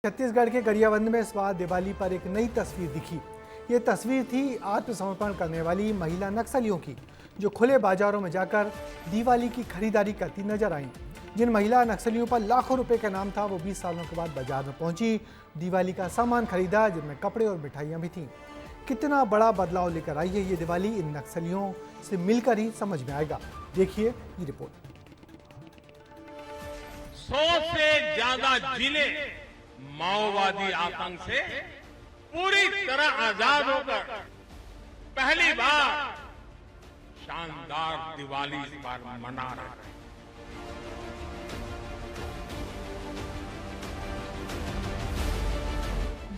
छत्तीसगढ़ के गरियाबंद में इस बार दिवाली पर एक नई तस्वीर दिखी। ये तस्वीर थी आत्मसमर्पण करने वाली महिला नक्सलियों की, जो खुले बाजारों में जाकर दिवाली की खरीदारी करती नजर आईं। जिन महिला नक्सलियों पर लाखों रुपए का नाम था, वो 20 सालों के बाद बाजार में पहुंची, दिवाली का सामान खरीदा, जिनमें कपड़े और मिठाइयां भी थीं। कितना बड़ा बदलाव लेकर आई है ये दिवाली, इन नक्सलियों से मिलकर ही समझ में आएगा। देखिए ये रिपोर्ट। 100 से ज्यादा जिले माओवादी आतंक से पूरी तरह आजाद होकर पहली बार शानदार दिवाली इस बार मना रहे हैं।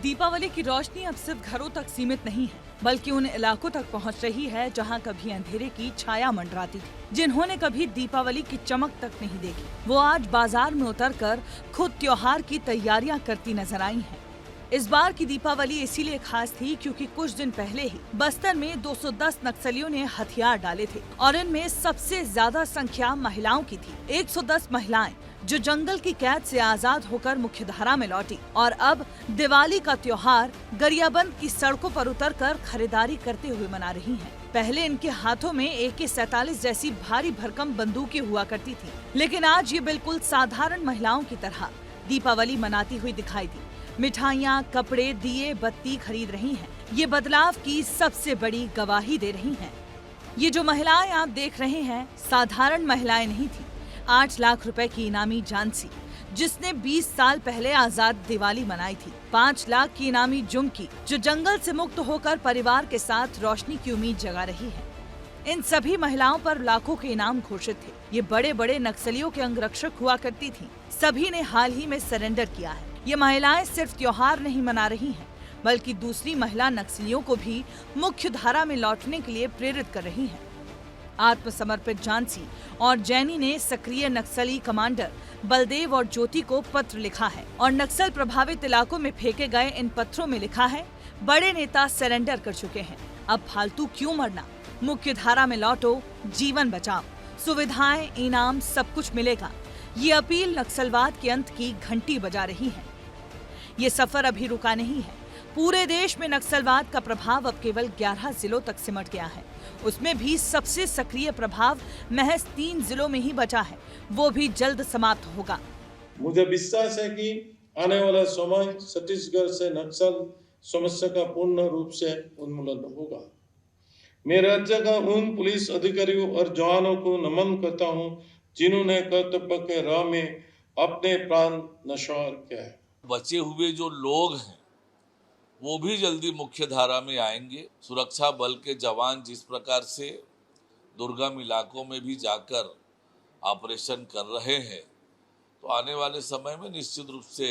दीपावली की रोशनी अब सिर्फ घरों तक सीमित नहीं है, बल्कि उन इलाकों तक पहुंच रही है जहां कभी अंधेरे की छाया मंडराती थी। जिन्होंने कभी दीपावली की चमक तक नहीं देखी, वो आज बाजार में उतरकर खुद त्योहार की तैयारियां करती नजर आई हैं। इस बार की दीपावली इसीलिए खास थी क्योंकि कुछ दिन पहले ही बस्तर में 210 नक्सलियों ने हथियार डाले थे और इनमें सबसे ज्यादा संख्या महिलाओं की थी। 110 महिलाएं जो जंगल की कैद से आजाद होकर मुख्यधारा में लौटी और अब दिवाली का त्योहार गरियाबंद की सड़कों पर उतरकर खरीदारी करते हुए मना रही हैं। पहले इनके हाथों में AK-47 जैसी भारी भरकम बंदूकें हुआ करती थी, लेकिन आज ये बिल्कुल साधारण महिलाओं की तरह दीपावली मनाती हुई दिखाई दी। मिठाइयाँ, कपड़े, दिए, बत्ती खरीद रही हैं। ये बदलाव की सबसे बड़ी गवाही दे रही हैं। ये जो महिलाएं आप देख रहे हैं, साधारण महिलाएं नहीं थी। 8 लाख रुपए की इनामी झांसी, जिसने 20 साल पहले आजाद दिवाली मनाई थी। 5 लाख की इनामी जुमकी, जो जंगल से मुक्त होकर परिवार के साथ रोशनी की उम्मीद जगा रही है। इन सभी महिलाओं पर लाखों के इनाम घोषित थे। ये बड़े बड़े नक्सलियों के अंगरक्षक हुआ करती थीं। सभी ने हाल ही में सरेंडर किया है। ये महिलाएं सिर्फ त्योहार नहीं मना रही हैं, बल्कि दूसरी महिला नक्सलियों को भी मुख्य धारा में लौटने के लिए प्रेरित कर रही हैं। आत्मसमर्पित झांसी और जैनी ने सक्रिय नक्सली कमांडर बलदेव और ज्योति को पत्र लिखा है और नक्सल प्रभावित इलाकों में फेंके गए इन पत्रों में लिखा है, बड़े नेता सरेंडर कर चुके हैं, अब फालतू क्यों मरना, मुख्य धारा में लौटो, जीवन बचाओ, सुविधाएं, इनाम सब कुछ मिलेगा। ये अपील नक्सलवाद के अंत की घंटी बजा रही है। ये सफर अभी रुका नहीं है। पूरे देश में नक्सलवाद का प्रभाव अब केवल 11 जिलों तक सिमट गया है। उसमें भी सबसे सक्रिय प्रभाव महज 3 जिलों में ही बचा है, वो भी जल्द समाप्त होगा। मुझे विश्वास है कि आने वाला समय छत्तीसगढ़ से नक्सल समस्या का पूर्ण रूप से उन्मूलन होगा। मैं राज्य का उन पुलिस अधिकारियों और जवानों को नमन करता हूं, जिन्होंने कर्तव्य के राह में अपने प्राण न्यौछावर किया है। बचे हुए जो लोग हैं वो भी जल्दी मुख्य धारा में आएंगे। सुरक्षा बल के जवान जिस प्रकार से दुर्गम इलाकों में भी जाकर ऑपरेशन कर रहे हैं, तो आने वाले समय में निश्चित रूप से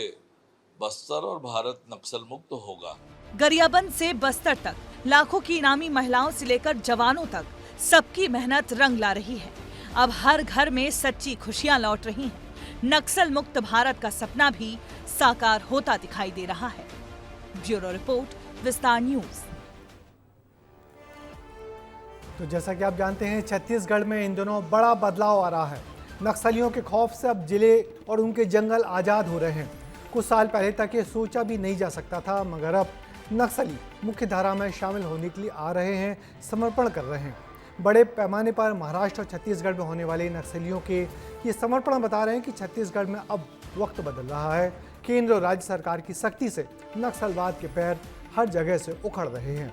बस्तर और भारत नक्सल मुक्त होगा। गरियाबंद से बस्तर तक लाखों की इनामी महिलाओं से लेकर जवानों तक सबकी मेहनत रंग ला रही है। अब हर घर में सच्ची खुशियां लौट रही हैं। नक्सल मुक्त भारत का सपना भी साकार होता दिखाई दे रहा है। ब्यूरो रिपोर्ट, विस्तार न्यूज। तो जैसा कि आप जानते हैं, छत्तीसगढ़ में इन दिनों बड़ा बदलाव आ रहा है। नक्सलियों के खौफ से अब जिले और उनके जंगल आजाद हो रहे हैं। कुछ साल पहले तक ये सोचा भी नहीं जा सकता था, मगर अब नक्सली मुख्य धारा में शामिल होने के लिए आ रहे हैं, समर्पण कर रहे हैं। बड़े पैमाने पर महाराष्ट्र और छत्तीसगढ़ में होने वाले नक्सलियों के ये समर्पण बता रहे हैं कि छत्तीसगढ़ में अब वक्त बदल रहा है। केंद्र और राज्य सरकार की सख्ती से नक्सलवाद के पैर हर जगह से उखड़ रहे हैं।